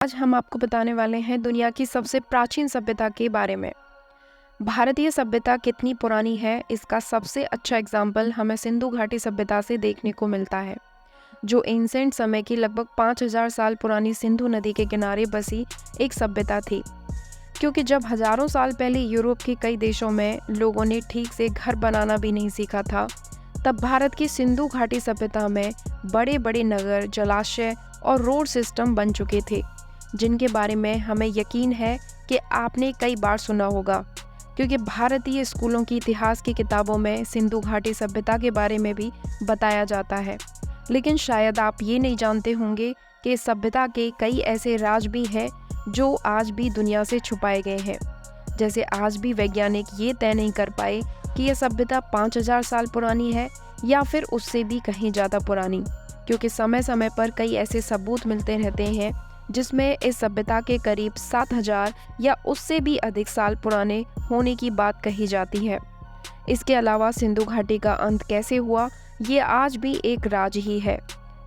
आज हम आपको बताने वाले हैं दुनिया की सबसे प्राचीन सभ्यता के बारे में। भारतीय सभ्यता कितनी पुरानी है, इसका सबसे अच्छा एग्जाम्पल हमें सिंधु घाटी सभ्यता से देखने को मिलता है, जो एंसेंट समय की लगभग 5000 साल पुरानी सिंधु नदी के किनारे बसी एक सभ्यता थी। क्योंकि जब हजारों साल पहले यूरोप के कई देशों में लोगों ने ठीक से घर बनाना भी नहीं सीखा था, तब भारत की सिंधु घाटी सभ्यता में बड़े बड़े नगर, जलाशय और रोड सिस्टम बन चुके थे, जिनके बारे में हमें यकीन है कि आपने कई बार सुना होगा, क्योंकि भारतीय स्कूलों की इतिहास की किताबों में सिंधु घाटी सभ्यता के बारे में भी बताया जाता है। लेकिन शायद आप ये नहीं जानते होंगे कि इस सभ्यता के कई ऐसे राज भी हैं जो आज भी दुनिया से छुपाए गए हैं। जैसे आज भी वैज्ञानिक ये तय नहीं कर पाए कि यह सभ्यता 5000 साल पुरानी है या फिर उससे भी कहीं ज़्यादा पुरानी, क्योंकि समय समय पर कई ऐसे सबूत मिलते रहते हैं जिसमें इस सभ्यता के करीब 7000 या उससे भी अधिक साल पुराने होने की बात कही जाती है। इसके अलावा सिंधु घाटी का अंत कैसे हुआ, ये आज भी एक राज ही है।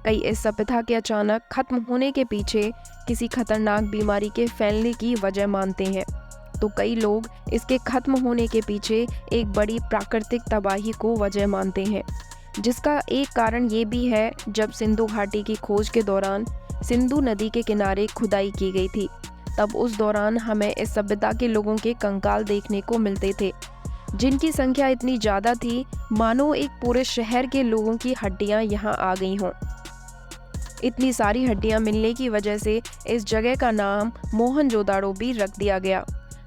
कई इस सभ्यता के अचानक खत्म होने के पीछे किसी खतरनाक बीमारी के फैलने की वजह मानते हैं, तो कई लोग इसके खत्म होने के पीछे एक बड़ी प्राकृतिक तबाही को वजह मानते हैं, जिसका एक कारण ये भी है जब सिंधु घाटी की खोज के दौरान सिंधु नदी के किनारे खुदाई की गई थी, तब उस दौरान हमें इस सभ्यता के लोगों के कंकाल देखने को मिलते थे, जिनकी संख्या इतनी ज़्यादा थी मानो एक पूरे शहर के लोगों की हड्डियां यहाँ आ गई हों। इतनी सारी हड्डियां मिलने की वजह से इस जगह का नाम मोहनजोदाड़ो भी रख दिया गया।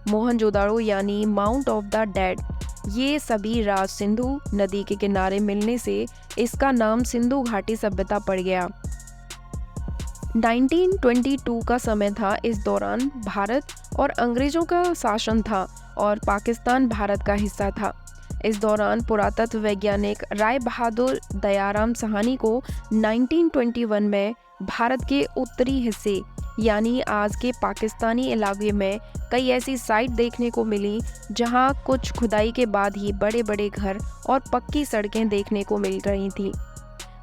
मोहनजोदाड़ो यानी माउंट ऑफ द डेड। ये सभी राज सिंधु नदी के किनारे मिलने से इसका नाम सिंधु घाटी सभ्यता पड़ गया। 1922 का समय था। इस दौरान भारत और अंग्रेजों का शासन था और पाकिस्तान भारत का हिस्सा था। इस दौरान पुरातत्व वैज्ञानिक राय बहादुर दयाराम साहनी को 1921 में भारत के उत्तरी हिस्से यानी आज के पाकिस्तानी इलाके में कई ऐसी साइट देखने को मिली जहां कुछ खुदाई के बाद ही बड़े बड़े घर और पक्की सड़कें देखने को मिल रही थी,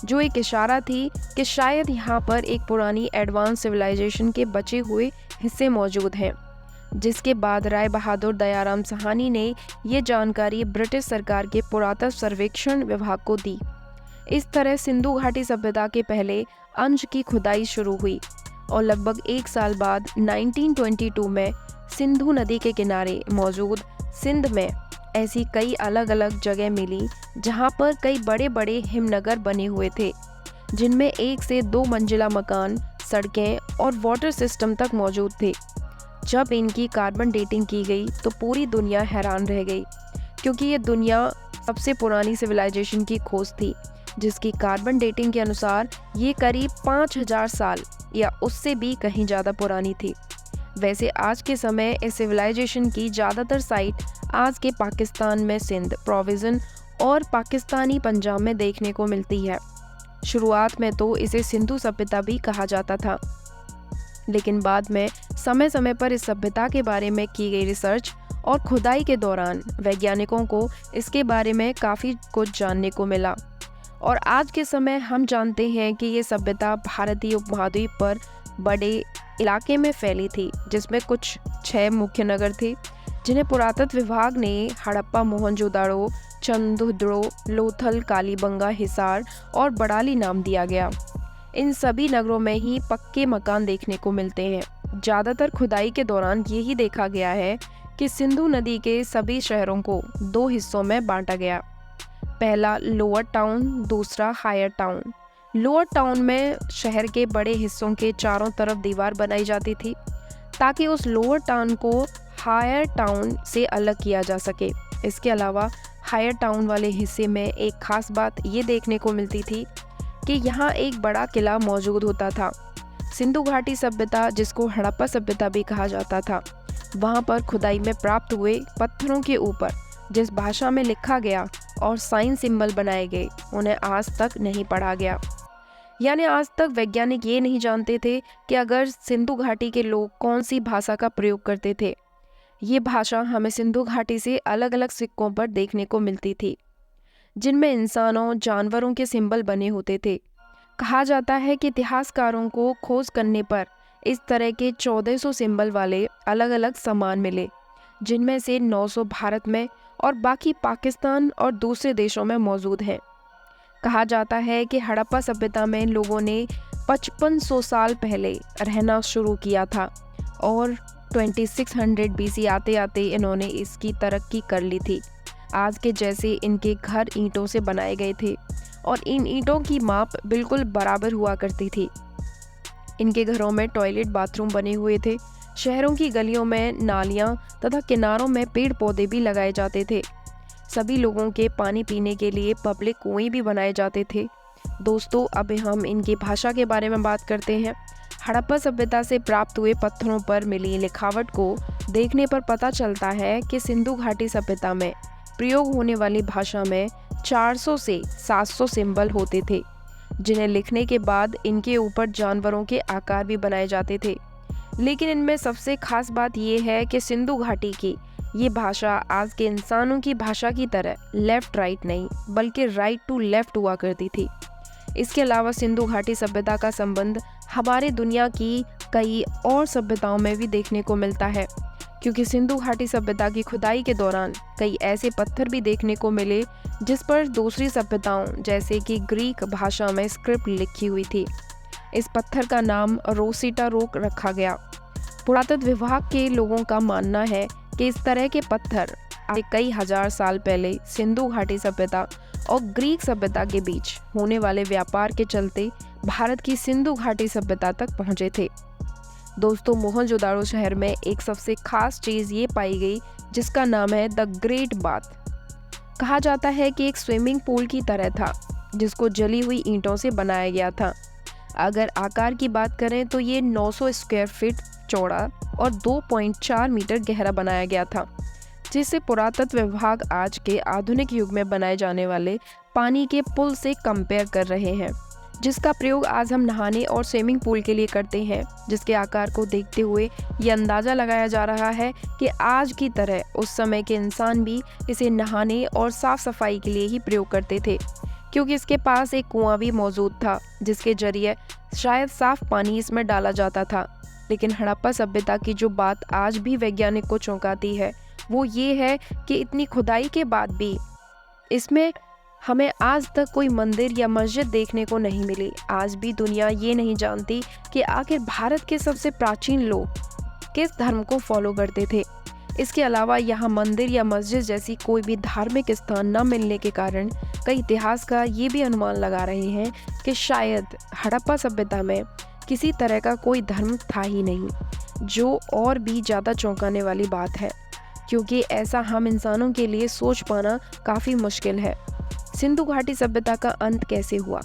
जो एक इशारा थी कि शायद यहाँ पर एक पुरानी एडवांस सिविलाइजेशन के बचे हुए हिस्से मौजूद हैं। जिसके बाद राय बहादुर दयाराम साहनी ने ये जानकारी ब्रिटिश सरकार के पुरातत्व सर्वेक्षण विभाग को दी। इस तरह सिंधु घाटी सभ्यता के पहले अंश की खुदाई शुरू हुई और लगभग एक साल बाद 1922 में सिंधु नदी के किनारे मौजूद सिंध में ऐसी कई अलग अलग जगह मिली जहां पर कई बड़े बड़े हिमनगर बने हुए थे, जिनमें 1 से 2 मंजिला मकान, सड़कें और वाटर सिस्टम तक मौजूद थे। जब इनकी कार्बन डेटिंग की गई तो पूरी दुनिया हैरान रह गई, क्योंकि ये दुनिया सबसे पुरानी सिविलाइजेशन की खोज थी, जिसकी कार्बन डेटिंग के अनुसार ये करीब 5000 साल या उससे भी कहीं ज़्यादा पुरानी थी। वैसे आज के समय इस सिविलाइजेशन की ज़्यादातर साइट आज के पाकिस्तान में सिंध प्रोविज़न और पाकिस्तानी पंजाब में देखने को मिलती है। शुरुआत में तो इसे सिंधु सभ्यता भी कहा जाता था, लेकिन बाद में समय समय पर इस सभ्यता के बारे में की गई रिसर्च और खुदाई के दौरान वैज्ञानिकों को इसके बारे में काफ़ी कुछ जानने को मिला और आज के समय हम जानते हैं कि ये सभ्यता भारतीय उपमहाद्वीप पर बड़े इलाके में फैली थी, जिसमें कुछ 6 मुख्य नगर थे, जिन्हें पुरातत्व विभाग ने हड़प्पा, मोहनजोदाड़ो, चंदुद्रो, लोथल, कालीबंगा, हिसार और बड़ाली नाम दिया गया। इन सभी नगरों में ही पक्के मकान देखने को मिलते हैं। ज़्यादातर खुदाई के दौरान यही देखा गया है कि सिंधु नदी के सभी शहरों को 2 हिस्सों में बांटा गया। पहला लोअर टाउन, दूसरा हायर टाउन। लोअर टाउन में शहर के बड़े हिस्सों के चारों तरफ दीवार बनाई जाती थी ताकि उस लोअर टाउन को हायर टाउन से अलग किया जा सके। इसके अलावा हायर टाउन वाले हिस्से में एक खास बात ये देखने को मिलती थी कि यहाँ एक बड़ा किला मौजूद होता था। सिंधु घाटी सभ्यता, जिसको हड़प्पा सभ्यता भी कहा जाता था, वहाँ पर खुदाई में प्राप्त हुए पत्थरों के ऊपर जिस भाषा में लिखा गया और साइन सिंबल बनाए गए, उन्हें आज तक नहीं पढ़ा गया। यानी आज तक वैज्ञानिक ये नहीं जानते थे कि अगर सिंधु घाटी के लोग कौन सी भाषा का प्रयोग करते थे। ये भाषा हमें सिंधु घाटी से अलग अलग सिक्कों पर देखने को मिलती थी, जिनमें इंसानों, जानवरों के सिंबल बने होते थे। कहा जाता है कि इतिहासकारों को खोज करने पर इस तरह के 1400 सिंबल वाले अलग अलग सामान मिले, जिनमें से 900 भारत में और बाकी पाकिस्तान और दूसरे देशों में मौजूद हैं। कहा जाता है कि हड़प्पा सभ्यता में लोगों ने 5500 साल पहले रहना शुरू किया था और 2600 बीसी आते आते इन्होंने इसकी तरक्की कर ली थी। आज के जैसे इनके घर ईंटों से बनाए गए थे और इन ईंटों की माप बिल्कुल बराबर हुआ करती थी। इनके घरों में टॉयलेट बाथरूम बने हुए थे। शहरों की गलियों में नालियां तथा किनारों में पेड़ पौधे भी लगाए जाते थे। सभी लोगों के पानी पीने के लिए पब्लिक कुएं भी बनाए जाते थे। दोस्तों, अब हम इनकी भाषा के बारे में बात करते हैं। हड़प्पा सभ्यता से प्राप्त हुए पत्थरों पर मिली लिखावट को देखने पर पता चलता है कि सिंधु घाटी सभ्यता में प्रयोग होने वाली भाषा में 400 से 700 सिंबल होते थे, जिन्हें लिखने के बाद इनके ऊपर जानवरों के आकार भी बनाए जाते थे। लेकिन इनमें सबसे खास बात यह है कि सिंधु घाटी की ये भाषा आज के इंसानों की भाषा की तरह लेफ्ट राइट नहीं बल्कि राइट टू लेफ्ट हुआ करती थी। इसके अलावा सिंधु घाटी सभ्यता का संबंध हमारे दुनिया की कई और सभ्यताओं में भी देखने को मिलता है, क्योंकि सिंधु घाटी सभ्यता की खुदाई के दौरान कई ऐसे पत्थर भी देखने को मिले जिस पर दूसरी सभ्यताओं जैसे कि ग्रीक भाषा में स्क्रिप्ट लिखी हुई थी। इस पत्थर का नाम रोसिटा रोक रखा गया। पुरातत्व विभाग के लोगों का मानना है कि इस तरह के पत्थर कई हजार साल पहले सिंधु घाटी सभ्यता और ग्रीक सभ्यता के बीच होने वाले व्यापार के चलते भारत की सिंधु घाटी सभ्यता तक पहुंचे थे। दोस्तों, मोहनजोदाड़ो शहर में एक सबसे खास चीज़ ये पाई गई जिसका नाम है द ग्रेट बाथ। कहा जाता है कि एक स्विमिंग पूल की तरह था जिसको जली हुई ईंटों से बनाया गया था। अगर आकार की बात करें तो ये 900 स्क्वायर फीट चौड़ा और 2.4 मीटर गहरा बनाया गया था, जिसे पुरातत्व विभाग आज के आधुनिक युग में बनाए जाने वाले पानी के पुल से कंपेयर कर रहे हैं, जिसका प्रयोग आज हम नहाने और स्विमिंग पूल के लिए करते हैं। जिसके आकार को देखते हुए ये अंदाज़ा लगाया जा रहा है कि आज की तरह उस समय के इंसान भी इसे नहाने और साफ सफाई के लिए ही प्रयोग करते थे, क्योंकि इसके पास एक कुआं भी मौजूद था जिसके जरिए शायद साफ पानी इसमें डाला जाता था। लेकिन हड़प्पा सभ्यता की जो बात आज भी वैज्ञानिक को चौंकाती है वो ये है कि इतनी खुदाई के बाद भी इसमें हमें आज तक कोई मंदिर या मस्जिद देखने को नहीं मिली। आज भी दुनिया ये नहीं जानती कि आखिर भारत के सबसे प्राचीन लोग किस धर्म को फॉलो करते थे। इसके अलावा यहाँ मंदिर या मस्जिद जैसी कोई भी धार्मिक स्थान न मिलने के कारण कई इतिहासकार ये भी अनुमान लगा रहे हैं कि शायद हड़प्पा सभ्यता में किसी तरह का कोई धर्म था ही नहीं, जो और भी ज़्यादा चौंकाने वाली बात है, क्योंकि ऐसा हम इंसानों के लिए सोच पाना काफ़ी मुश्किल है। सिंधु घाटी सभ्यता का अंत कैसे हुआ?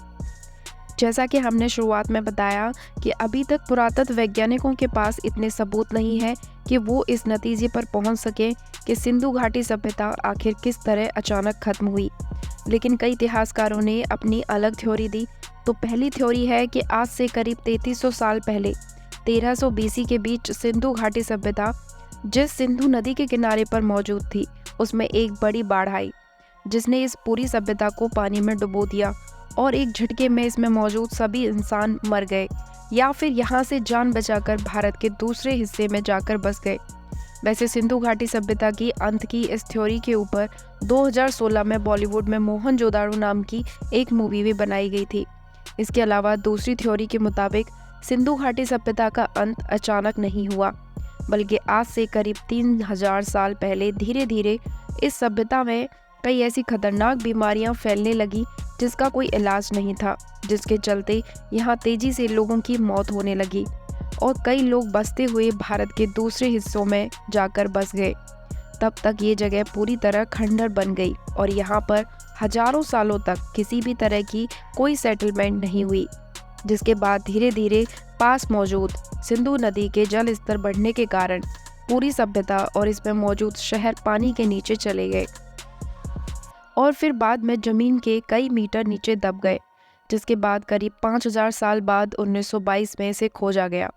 जैसा कि हमने शुरुआत में बताया कि अभी तक पुरातत्व वैज्ञानिकों के पास इतने सबूत नहीं है कि वो इस नतीजे पर पहुंच सके कि सिंधु घाटी सभ्यता आखिर किस तरह अचानक खत्म हुई। लेकिन कई इतिहासकारों ने अपनी अलग थ्योरी दी। तो पहली थ्योरी है कि आज से करीब 3300 साल पहले 1300 बीसी के बीच सिंधु घाटी सभ्यता जिस सिंधु नदी के किनारे पर मौजूद थी उसमें एक बड़ी बाढ़ आई, जिसने इस पूरी सभ्यता को पानी में डुबो दिया और एक झटके में इसमें मौजूद सभी इंसान मर गए या फिर यहाँ से जान बचाकर भारत के दूसरे हिस्से में जाकर बस गए। वैसे सिंधु घाटी सभ्यता की अंत की इस थ्योरी के ऊपर 2016 में बॉलीवुड में मोहनजोदाड़ो नाम की एक मूवी भी बनाई गई थी। इसके अलावा दूसरी थ्योरी के मुताबिक सिंधु घाटी सभ्यता का अंत अचानक नहीं हुआ, बल्कि आज से करीब 3000 साल पहले धीरे धीरे इस सभ्यता में कई ऐसी खतरनाक बीमारियां फैलने लगी जिसका कोई इलाज नहीं था, जिसके चलते यहाँ तेजी से लोगों की मौत होने लगी और कई लोग बसते हुए भारत के दूसरे हिस्सों में जाकर बस गए। तब तक ये जगह पूरी तरह खंडर बन गई और यहाँ पर हजारों सालों तक किसी भी तरह की कोई सेटलमेंट नहीं हुई, जिसके बाद धीरे धीरे पास मौजूद सिंधु नदी के जल स्तर बढ़ने के कारण पूरी सभ्यता और इसमें मौजूद शहर पानी के नीचे चले गए और फिर बाद में जमीन के कई मीटर नीचे दब गए, जिसके बाद करीब 5000 साल बाद 1922 में इसे खोजा गया।